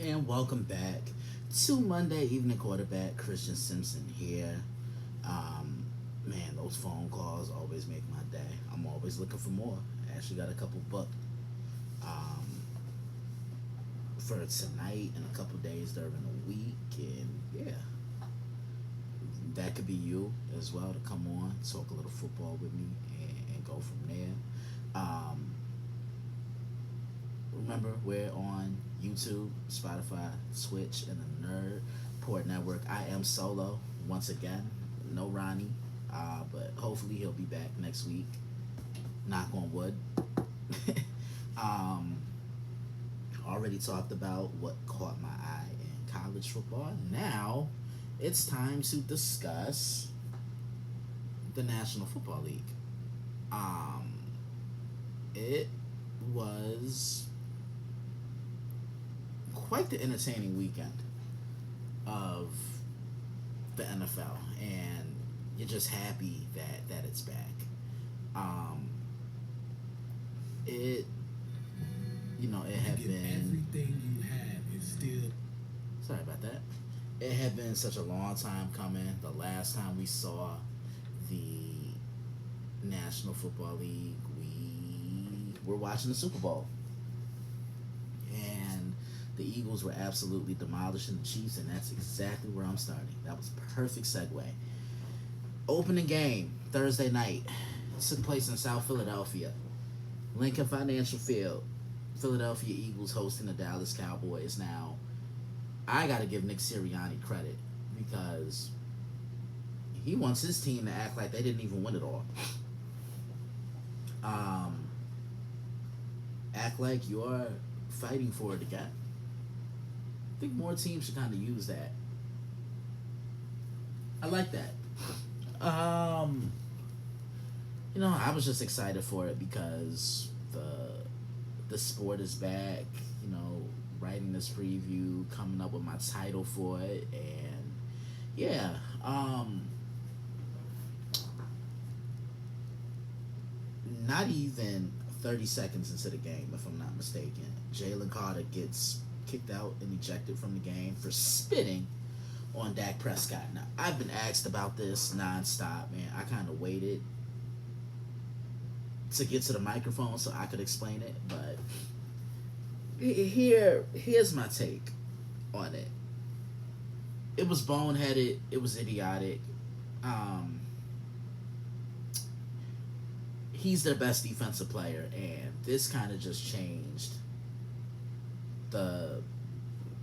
And welcome back to Monday Evening Quarterback. Christian Simpson here. Man, those phone calls always make my day. I'm always looking for more. I actually got a couple booked um, for tonight and a couple days during the week. And yeah, that could be you as well to come on, talk a little football with me, and go from there. Um, Remember, we're on YouTube, Spotify, Twitch, and the Nerd Port Network. I am solo once again. No Ronnie, but hopefully he'll be back next week. Knock on wood. um, Already talked about what caught my eye in college football. Now it's time to discuss the National Football League. Um, it was quite the entertaining weekend of the NFL, and you're just happy that it's back. Um, it it You had give been everything you have and still sorry about that. It had been such a long time coming. The last time we saw the National Football League, we were watching the Super Bowl, and the Eagles were absolutely demolishing the Chiefs, and that's exactly where I'm starting. That was a perfect segue. Opening game Thursday night took place in South Philadelphia, Lincoln Financial Field. Philadelphia Eagles hosting the Dallas Cowboys. Now, I got to give Nick Sirianni credit because he wants his team to act like they didn't even win it all. Um, Act like you're fighting for it again. I think more teams should kind of use that. I like that. I was just excited for it because the sport is back. Writing this preview, coming up with my title for it, and yeah. Not even 30 seconds into the game, if I'm not mistaken, Jalen Carter gets kicked out and ejected from the game for spitting on Dak Prescott. Now, I've been asked about this nonstop, man. I kind of waited to get to the microphone so I could explain it, but here's my take on it. It was boneheaded. It was idiotic. Um, he's their best defensive player, and this kind of just changed the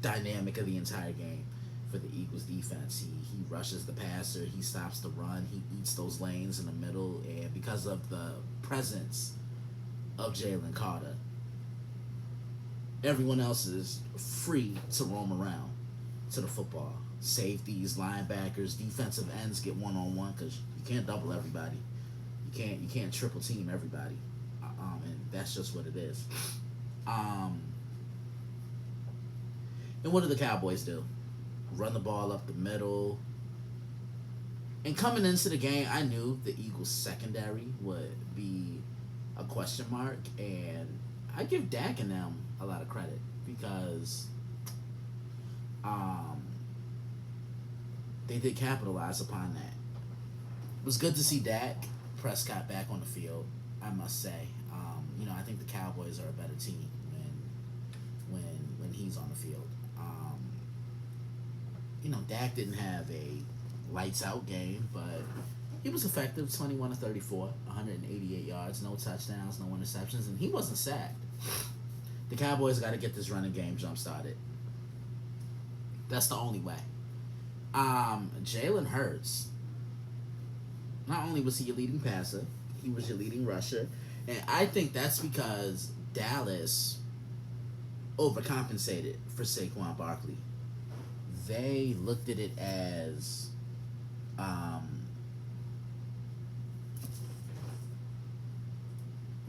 dynamic of the entire game for the Eagles defense. He rushes the passer, he stops the run, he eats those lanes in the middle, and because of the presence of Jalen Carter, everyone else is free to roam around to the football. Safeties, linebackers, defensive ends get one on one because you can't double everybody. You can't triple team everybody, and that's just what it is. Um, and what do the Cowboys do? Run the ball up the middle. And coming into the game, I knew the Eagles secondary would be a question mark, and I give Dak and them a lot of credit because um, they did capitalize upon that. It was good to see Dak Prescott back on the field, I must say. I think the Cowboys are a better team when he's on the field. Dak didn't have a lights out game, but he was effective. 21 to 34, 188 yards, no touchdowns, no interceptions, and he wasn't sacked. The Cowboys got to get this running game jump started. That's the only way. Jalen Hurts. Not only was he your leading passer, he was your leading rusher, and I think that's because Dallas overcompensated for Saquon Barkley. They looked at it as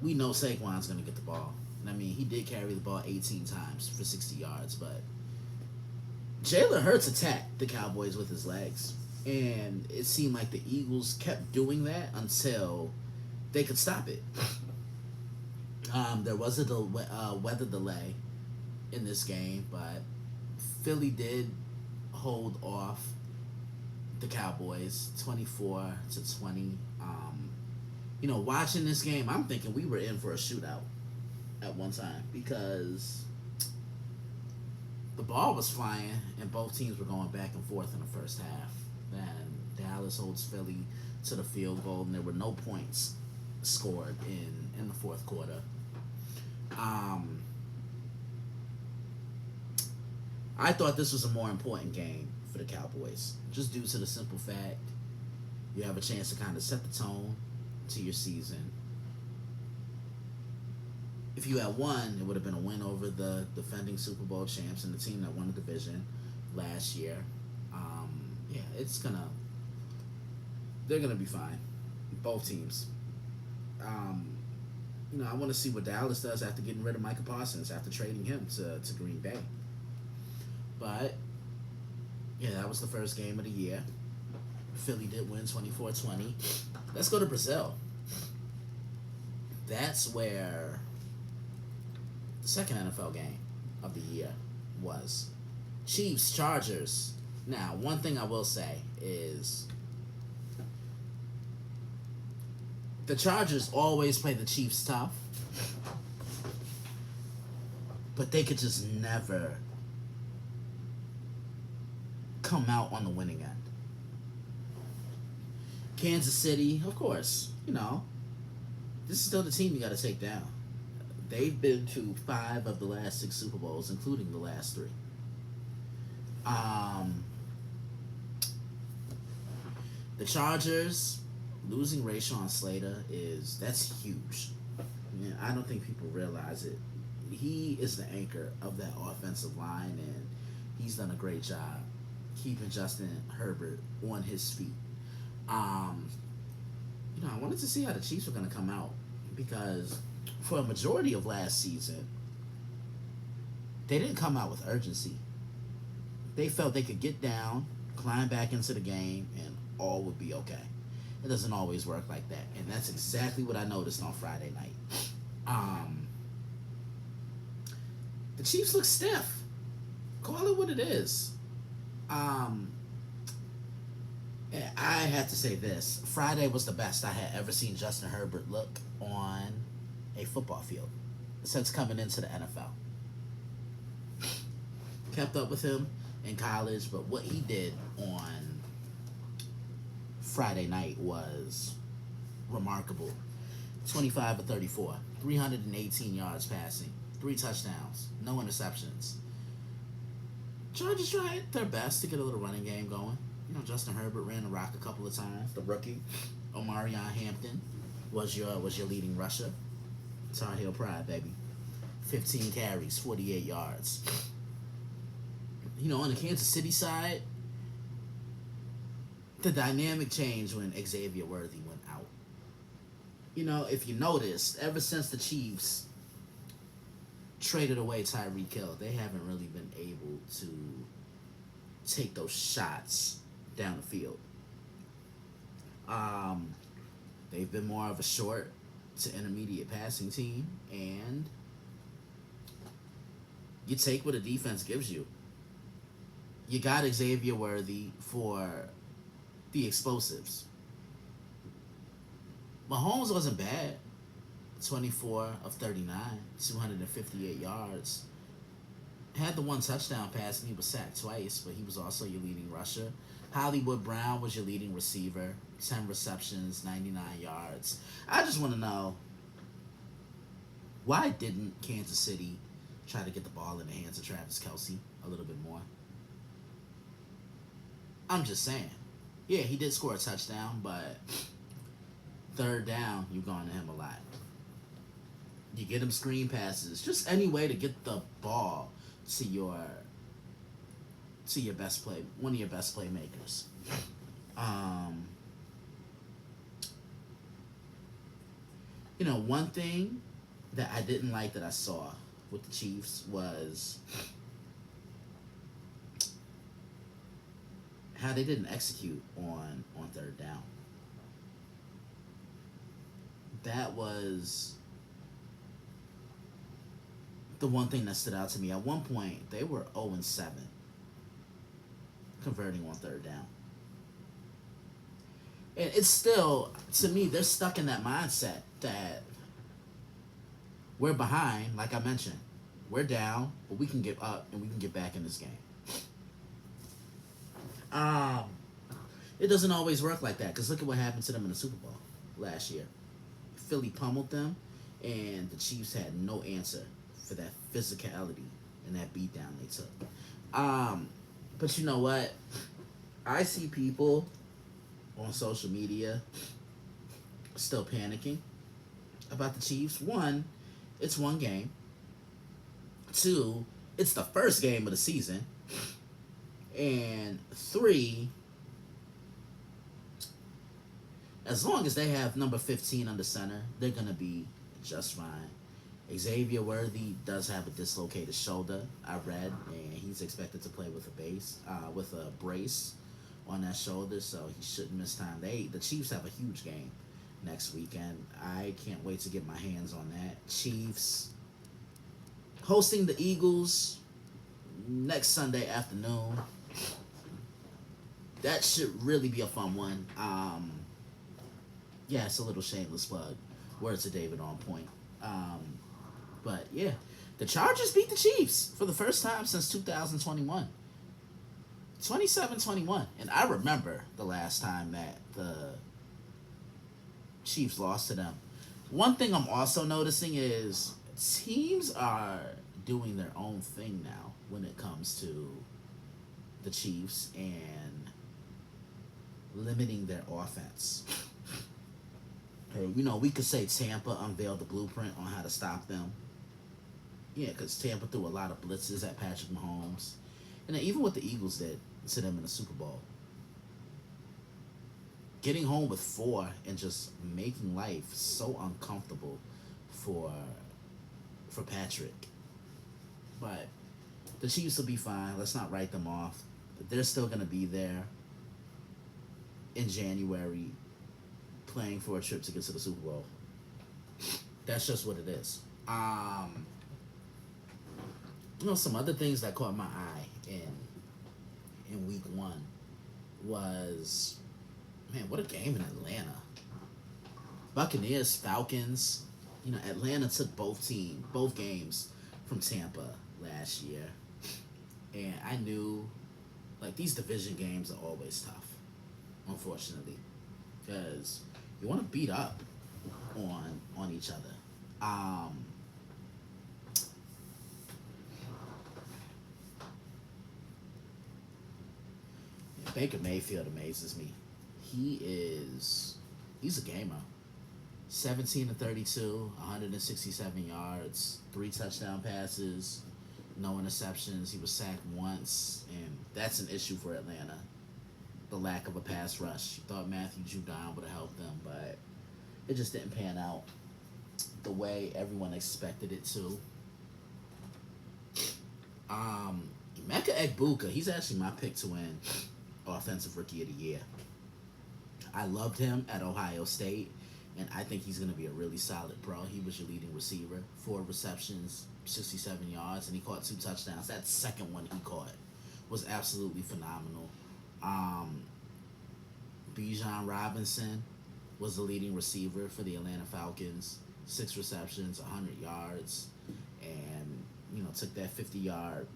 we know Saquon's going to get the ball. I mean, he did carry the ball 18 times for 60 yards, but Jalen Hurts attacked the Cowboys with his legs. And it seemed like the Eagles kept doing that until they could stop it. There was a weather delay in this game, but Philly did hold off the Cowboys 24-20. Watching this game, I'm thinking we were in for a shootout at one time because the ball was flying and both teams were going back and forth in the first half. Then Dallas holds Philly to the field goal, and there were no points scored in the fourth quarter. I thought this was a more important game for the Cowboys, just due to the simple fact you have a chance to kind of set the tone to your season. If you had won, it would have been a win over the defending Super Bowl champs and the team that won the division last year. Yeah, they're gonna be fine, both teams. I want to see what Dallas does after getting rid of Micah Parsons, after trading him to Green Bay. But yeah, that was the first game of the year. Philly did win 24-20. Let's go to Brazil. That's where the second NFL game of the year was. Chiefs, Chargers. Now, one thing I will say is the Chargers always play the Chiefs tough, but they could just never come out on the winning end. Kansas City, of course, this is still the team you got to take down. They've been to 5 of the last 6 Super Bowls, including the last 3. The Chargers losing Rashawn Slater that's huge. I don't think people realize it. He is the anchor of that offensive line, and he's done a great job keeping Justin Herbert on his feet. I wanted to see how the Chiefs were going to come out because for a majority of last season, they didn't come out with urgency. They felt they could get down, climb back into the game, and all would be okay. It doesn't always work like that, and that's exactly what I noticed on Friday night. The Chiefs look stiff. Call it what it is. I have to say this. Friday was the best I had ever seen Justin Herbert look on a football field since coming into the NFL. Kept up with him in college, but what he did on Friday night was remarkable. 25 of 34, 318 yards passing, 3 touchdowns, no interceptions. Chargers tried their best to get a little running game going. Justin Herbert ran the rock a couple of times. The rookie, Omarion Hampton, was your leading rusher. Tar Heel Pride, baby. 15 carries, 48 yards. On the Kansas City side, the dynamic changed when Xavier Worthy went out. If you noticed, ever since the Chiefs traded away Tyreek Hill, they haven't really been able to take those shots down the field. They've been more of a short to intermediate passing team, and you take what a defense gives you. You got Xavier Worthy for the explosives. Mahomes wasn't bad. 24 of 39, 258 yards. Had the 1 touchdown pass, and he was sacked twice, but he was also your leading rusher. Hollywood Brown was your leading receiver. 10 receptions, 99 yards. I just want to know, why didn't Kansas City try to get the ball in the hands of Travis Kelce a little bit more? I'm just saying. Yeah, he did score a touchdown, but third down, you've gone to him a lot. You get him screen passes, just any way to get the ball to your best play, one of your best playmakers. One thing that I didn't like that I saw with the Chiefs was how they didn't execute on third down. the one thing that stood out to me. At one point, they were 0-7 converting on third down. And it's still, to me, they're stuck in that mindset that we're behind, like I mentioned. We're down, but we can get up and we can get back in this game. It doesn't always work like that, because look at what happened to them in the Super Bowl last year. Philly pummeled them, and the Chiefs had no answer for that physicality and that beatdown they took. But you know what? I see people on social media still panicking about the Chiefs. One, it's one game. Two, it's the first game of the season. And three, as long as they have number 15 under center, they're going to be just fine. Xavier Worthy does have a dislocated shoulder, I read, and he's expected to play with a brace on that shoulder, so he shouldn't miss time. The Chiefs have a huge game next weekend. I can't wait to get my hands on that. Chiefs hosting the Eagles next Sunday afternoon. That should really be a fun one. Yeah, it's a little shameless plug. Words to David on point. But yeah, the Chargers beat the Chiefs for the first time since 2021. 27-21. And I remember the last time that the Chiefs lost to them. One thing I'm also noticing is teams are doing their own thing now when it comes to the Chiefs and limiting their offense. We could say Tampa unveiled the blueprint on how to stop them. Yeah, because Tampa threw a lot of blitzes at Patrick Mahomes. And then even what the Eagles did to them in the Super Bowl. Getting home with 4 and just making life so uncomfortable for Patrick. But the Chiefs will be fine. Let's not write them off. They're still going to be there in January playing for a trip to get to the Super Bowl. That's just what it is. Some other things that caught my eye in week 1 was, man, what a game in Atlanta. Buccaneers, Falcons. Atlanta took both games from Tampa last year. And I knew, these division games are always tough, unfortunately. Because you want to beat up on each other. Baker Mayfield amazes me. He's a gamer. 17-32, 167 yards, 3 touchdown passes, no interceptions. He was sacked once, and that's an issue for Atlanta. The lack of a pass rush. You thought Matthew Judon would have helped them, but it just didn't pan out the way everyone expected it to. Emeka Egbuka, he's actually my pick to win Offensive Rookie of the Year. I loved him at Ohio State, and I think he's going to be a really solid pro. He was your leading receiver, 4 receptions, 67 yards, and he caught 2 touchdowns. That second one he caught was absolutely phenomenal. Bijan Robinson was the leading receiver for the Atlanta Falcons, 6 receptions, 100 yards, and took that 50-yard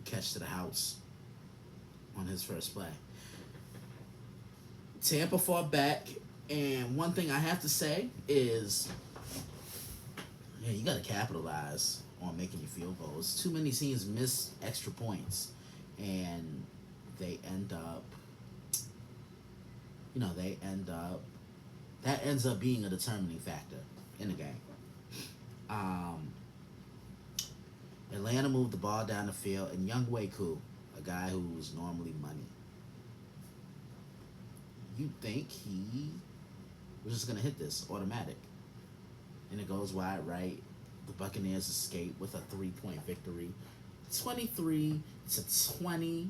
catch to the house on his first play. Tampa fought back, and one thing I have to say is, you got to capitalize on making your field goals. Too many teams miss extra points, and they end up, that ends up being a determining factor in the game. Atlanta moved the ball down the field, and Younghoe Koo, a guy who's normally money, you'd think he was just going to hit this automatic. And it goes wide right. The Buccaneers escape with a 3-point victory. 23-20.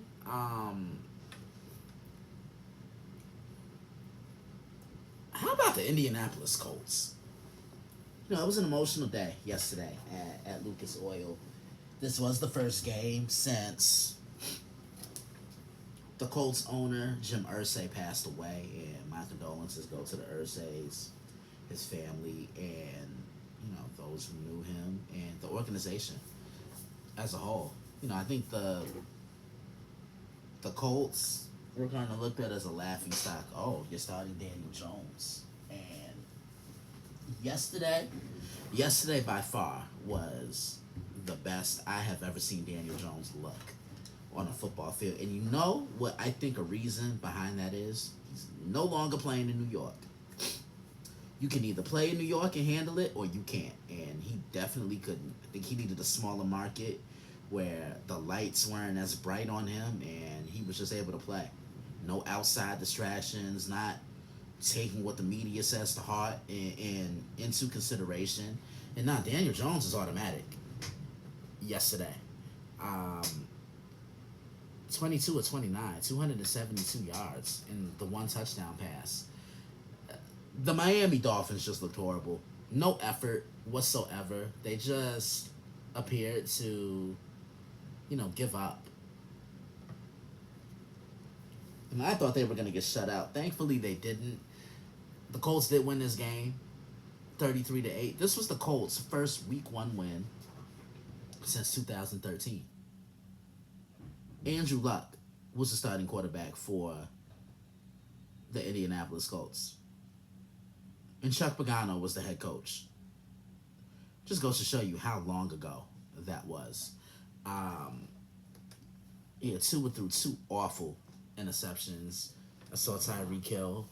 How about the Indianapolis Colts? No, it was an emotional day yesterday at Lucas Oil. This was the first game since the Colts owner, Jim Irsay, passed away, and my condolences go to the Irsays, his family, and those who knew him and the organization as a whole. I think the Colts were kind of looked at as a laughing stock. Oh, you're starting Daniel Jones, and yesterday by far was the best I have ever seen Daniel Jones look on a football field. And you know what I think a reason behind that is? He's no longer playing in New York. You can either play in New York and handle it, or you can't. And he definitely couldn't. I think he needed a smaller market where the lights weren't as bright on him, and he was just able to play. No outside distractions, not taking what the media says to heart and into consideration. And now Daniel Jones is automatic. Yesterday, 22 or 29, 272 yards, and the one touchdown pass. The Miami Dolphins just looked horrible. No effort whatsoever. They just appeared to, give up. And I thought they were going to get shut out. Thankfully, they didn't. The Colts did win this game, 33-8. This was the Colts' first Week 1 win since 2013. Andrew Luck was the starting quarterback for the Indianapolis Colts. And Chuck Pagano was the head coach. Just goes to show you how long ago that was. Two through two awful interceptions. I saw Tyreek Hill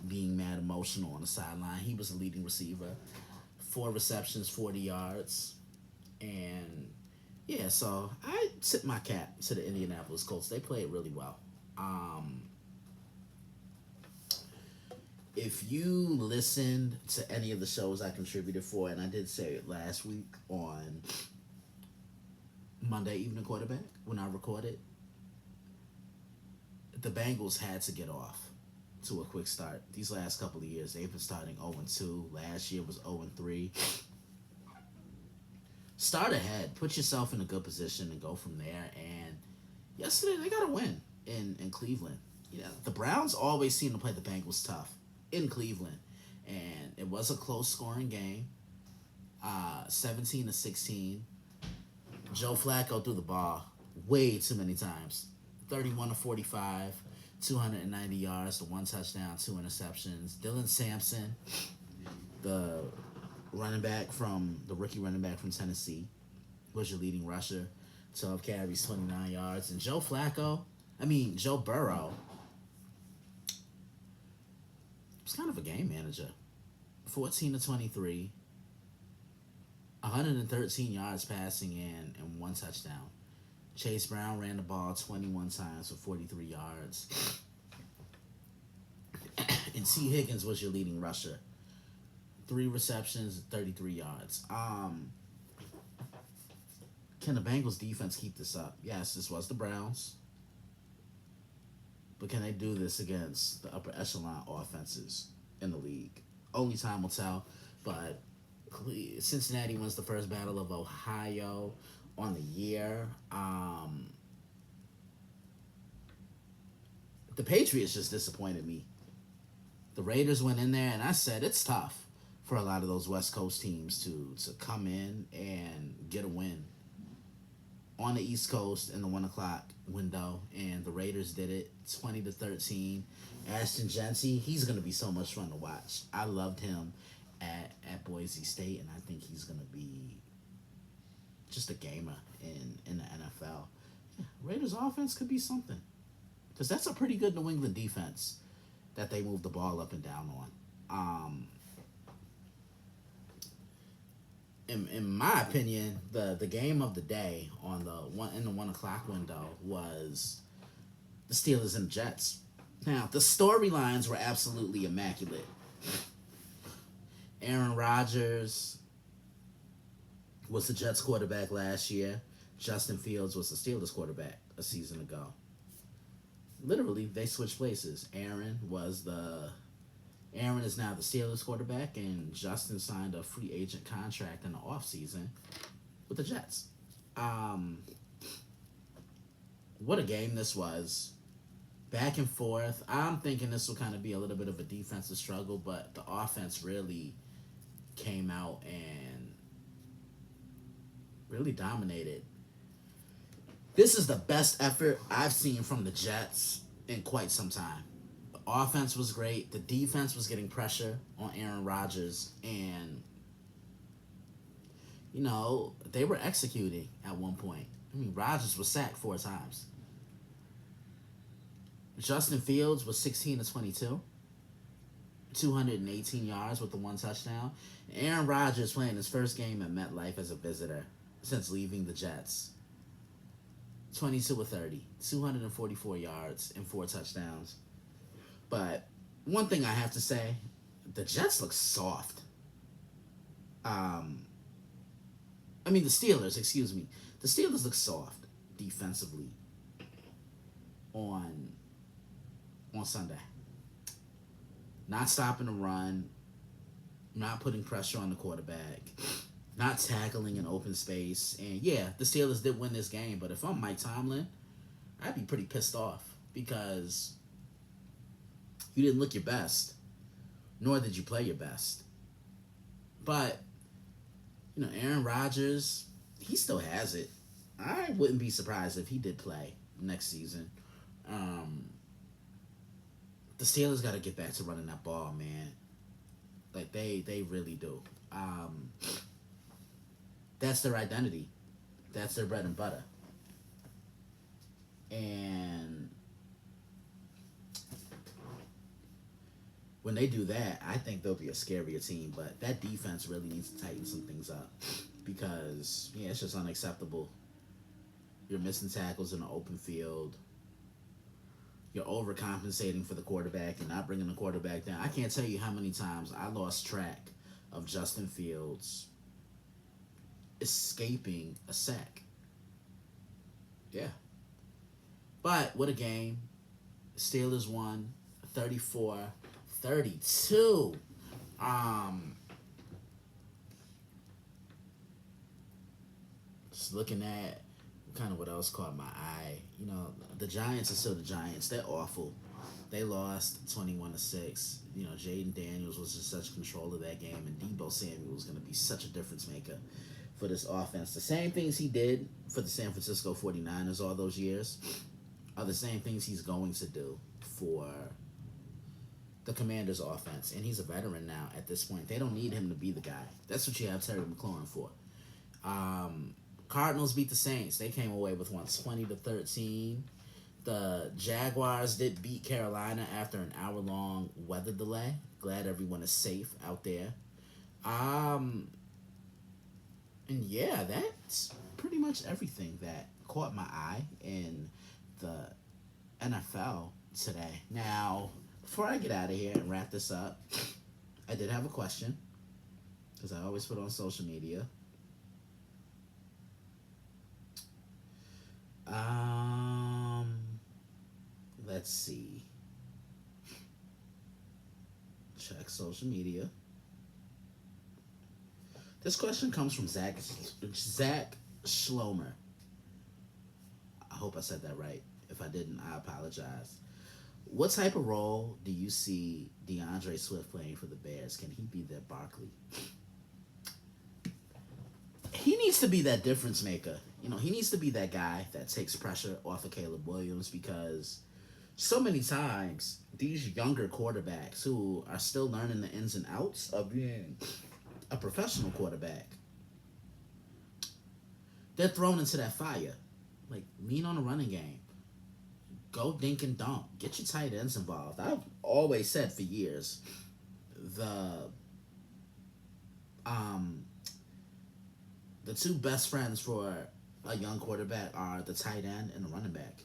being mad emotional on the sideline. He was the leading receiver. 4 receptions, 40 yards. And so I tip my cap to the Indianapolis Colts. They played really well. If you listened to any of the shows I contributed for, and I did say it last week on Monday Evening Quarterback when I recorded, the Bengals had to get off to a quick start. These last couple of years, they've been starting 0-2. Last year was 0-3. Start ahead. Put yourself in a good position and go from there. And yesterday, they got a win in Cleveland. The Browns always seem to play the Bengals tough in Cleveland. And it was a close scoring game. 17-16. Joe Flacco threw the ball way too many times. 31-45, 290 yards, the 1 touchdown, 2 interceptions. Dylan Sampson, the rookie running back from Tennessee, was your leading rusher. 12 carries, 29 yards. And Joe Burrow was kind of a game manager. 14-23, 113 yards passing and 1 touchdown. Chase Brown ran the ball 21 times for 43 yards. And T. Higgins was your leading rusher. 3 receptions, 33 yards. Can the Bengals defense keep this up? Yes, this was the Browns. But can they do this against the upper echelon offenses in the league? Only time will tell. But Cincinnati wins the first Battle of Ohio on the year. The Patriots just disappointed me. The Raiders went in there, and I said it's tough for a lot of those West Coast teams to come in and get a win on the East Coast in the 1 o'clock window, and the Raiders did it 20-13. Ashton Jeanty, he's going to be so much fun to watch. I loved him at Boise State, and I think he's going to be just a gamer in the NFL. Yeah, Raiders offense could be something, because that's a pretty good New England defense that they move the ball up and down on. In my opinion, the game of the day in the 1 o'clock window was the Steelers and the Jets. Now, the storylines were absolutely immaculate. Aaron Rodgers was the Jets quarterback last year. Justin Fields was the Steelers quarterback a season ago. Literally, they switched places. Aaron was the Aaron is now the Steelers quarterback, and Justin signed a free agent contract in the offseason with the Jets. Um, what a game this was. Back and forth. I'm thinking this will kind of be a little bit of a defensive struggle, but the offense really came out and really dominated. This is the best effort I've seen from the Jets in quite some time. The offense was great. The defense was getting pressure on Aaron Rodgers, and they were executing at one point. I mean, Rodgers was sacked 4 times. Justin Fields was 16 to 22, 218 yards with the 1 touchdown. Aaron Rodgers playing his first game at MetLife as a visitor since leaving the Jets. 22 of 30, 244 yards and 4 touchdowns. But one thing I have to say, the Jets look soft. The Steelers, excuse me. The Steelers look soft defensively on Sunday. Not stopping the run, not putting pressure on the quarterback, not tackling in open space. And yeah, the Steelers did win this game, but if I'm Mike Tomlin, I'd be pretty pissed off because you didn't look your best, nor did you play your best. But, Aaron Rodgers, he still has it. I wouldn't be surprised if he did play next season. The Steelers got to get back to running that ball, man. Like, they really do. That's their identity. That's their bread and butter. And when they do that, I think they'll be a scarier team. But that defense really needs to tighten some things up because, it's just unacceptable. You're missing tackles in the open field. You're overcompensating for the quarterback and not bringing the quarterback down. I can't tell you how many times I lost track of Justin Fields escaping a sack. Yeah. But what a game. Steelers won 34-32. Just looking at kind of what else caught my eye. The Giants are still the Giants. They're awful. They lost 21-6. Jaden Daniels was just such control of that game, and Deebo Samuel was going to be such a difference maker for this offense. The same things he did for the San Francisco 49ers all those years are the same things he's going to do for the Commanders' offense. And he's a veteran now at this point. They don't need him to be the guy. That's what you have Terry McLaurin for. Cardinals beat the Saints. They came away with 20-13. The Jaguars did beat Carolina after an hour-long weather delay. Glad everyone is safe out there. And yeah, that's pretty much everything that caught my eye in the NFL today. Now, before I get out of here and wrap this up, I did have a question because I always put on social media. Let's see. Check social media. This question comes from Zach Schlomer. I hope I said that right. If I didn't, I apologize. What type of role do you see DeAndre Swift playing for the Bears? Can he be their Barkley? He needs to be that difference maker. He needs to be that guy that takes pressure off of Caleb Williams because so many times these younger quarterbacks who are still learning the ins and outs of being a professional quarterback, they're thrown into that fire. Like, lean on the running game. Go dink and dunk. Get your tight ends involved. I've always said for years, the two best friends for a young quarterback are the tight end and the running back.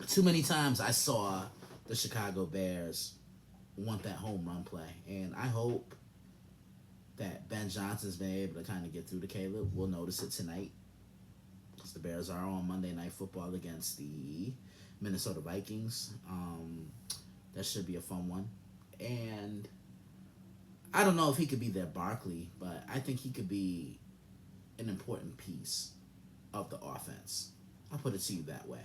Too many times I saw the Chicago Bears want that home run play, and I hope that Ben Johnson's been able to kind of get through to Caleb. We'll notice it tonight because the Bears are on Monday Night Football against the Minnesota Vikings. That should be a fun one. And I don't know if he could be their Barkley, but I think he could be an important piece of the offense. I'll put it to you that way.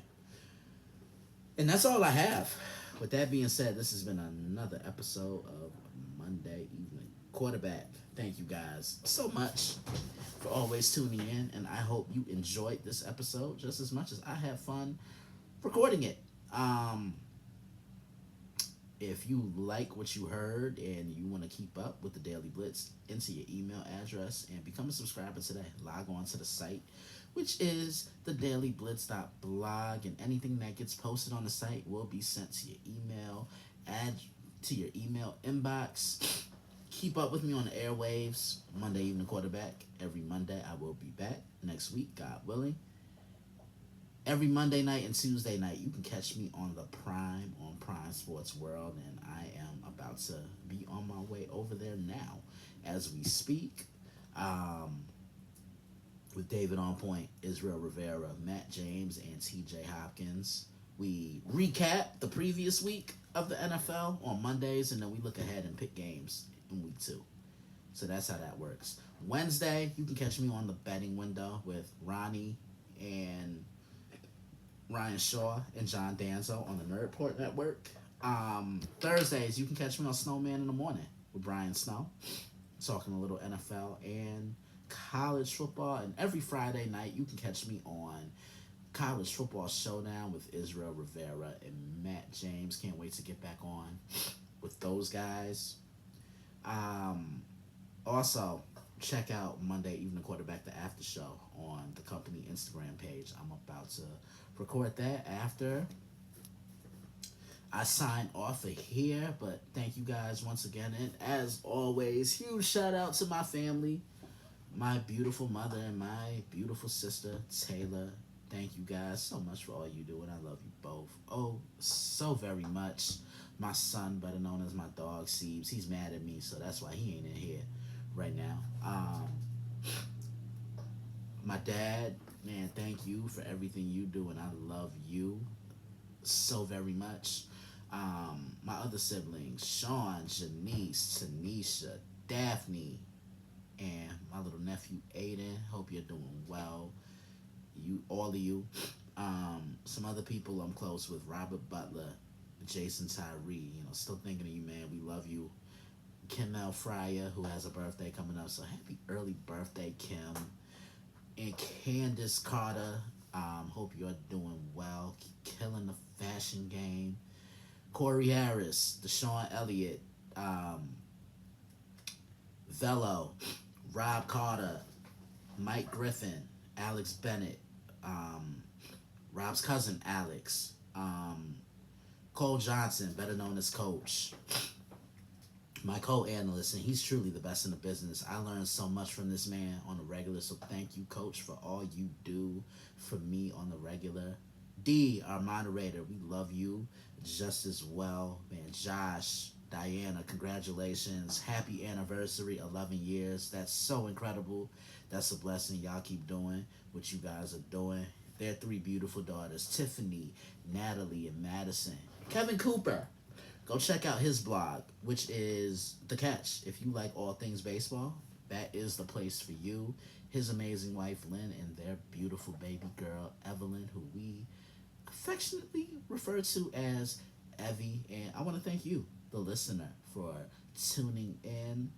And that's all I have. With that being said, this has been another episode of Monday Evening Quarterback. Thank you guys so much for always tuning in, and I hope you enjoyed this episode just as much as I had fun recording it. If you like what you heard and you want to keep up with the Daily Blitz, enter your email address and become a subscriber today. Log on to the site, which is thedailyblitz.blog, and anything that gets posted on the site will be sent to your email, add to your email inbox. Keep up with me on the airwaves, Monday Evening Quarterback. Every Monday I will be back next week, God willing. Every Monday night and Tuesday night, you can catch me on the Prime, on Prime Sports World, and I am about to be on my way over there now as we speak. With David On Point, Israel Rivera, Matt James, and TJ Hopkins. We recap the previous week of the NFL on Mondays, and then we look ahead and pick games in week 2. So that's how that works. Wednesday, you can catch me on the betting window with Ronnie and Ryan Shaw and John Danzo on the Nerdport Network. Thursdays, you can catch me on Snowman in the Morning with Brian Snow, talking a little NFL and college football. And every Friday night, you can catch me on College Football Showdown with Israel Rivera and Matt James. Can't wait to get back on with those guys. Also, check out Monday Evening Quarterback, the after show on the company Instagram page. I'm about to record that after I sign off of here, but thank you guys once again. And as always, huge shout out to my family, my beautiful mother and my beautiful sister, Taylor. Thank you guys so much for all you do, and I love you both. Oh, so very much. My son, better known as my dog, Siebes, he's mad at me, so that's why he ain't in here right now. My dad, man, thank you for everything you do, and I love you so very much. My other siblings, Sean, Janice, Tanisha, Daphne, and my little nephew, Aiden. Hope you're doing well. You, all of you. Some other people I'm close with, Robert Butler, Jason Tyree. Still thinking of you, man. We love you. Kimmel Fryer, who has a birthday coming up, so happy early birthday, Kim. And Candace Carter, hope you're doing well. Keep killing the fashion game. Corey Harris, Deshaun Elliott, Velo, Rob Carter, Mike Griffin, Alex Bennett, Rob's cousin Alex, Cole Johnson, better known as Coach, my co-analyst, and he's truly the best in the business. I learned so much from this man on the regular, so thank you, Coach, for all you do for me on the regular. D, our moderator, we love you just as well. Man, Josh, Diana, congratulations. Happy anniversary, 11 years. That's so incredible. That's a blessing. Y'all keep doing what you guys are doing. Their 3 beautiful daughters, Tiffany, Natalie, and Madison. Kevin Cooper, go check out his blog, which is The Catch. If you like all things baseball, that is the place for you. His amazing wife, Lynn, and their beautiful baby girl, Evelyn, who we affectionately refer to as Evie. And I want to thank you, the listener, for tuning in.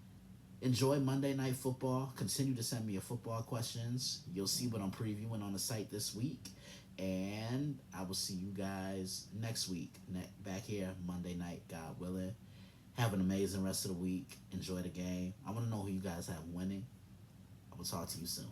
Enjoy Monday Night Football. Continue to send me your football questions. You'll see what I'm previewing on the site this week. And I will see you guys next week. Back here, Monday night, God willing. Have an amazing rest of the week. Enjoy the game. I want to know who you guys have winning. I will talk to you soon.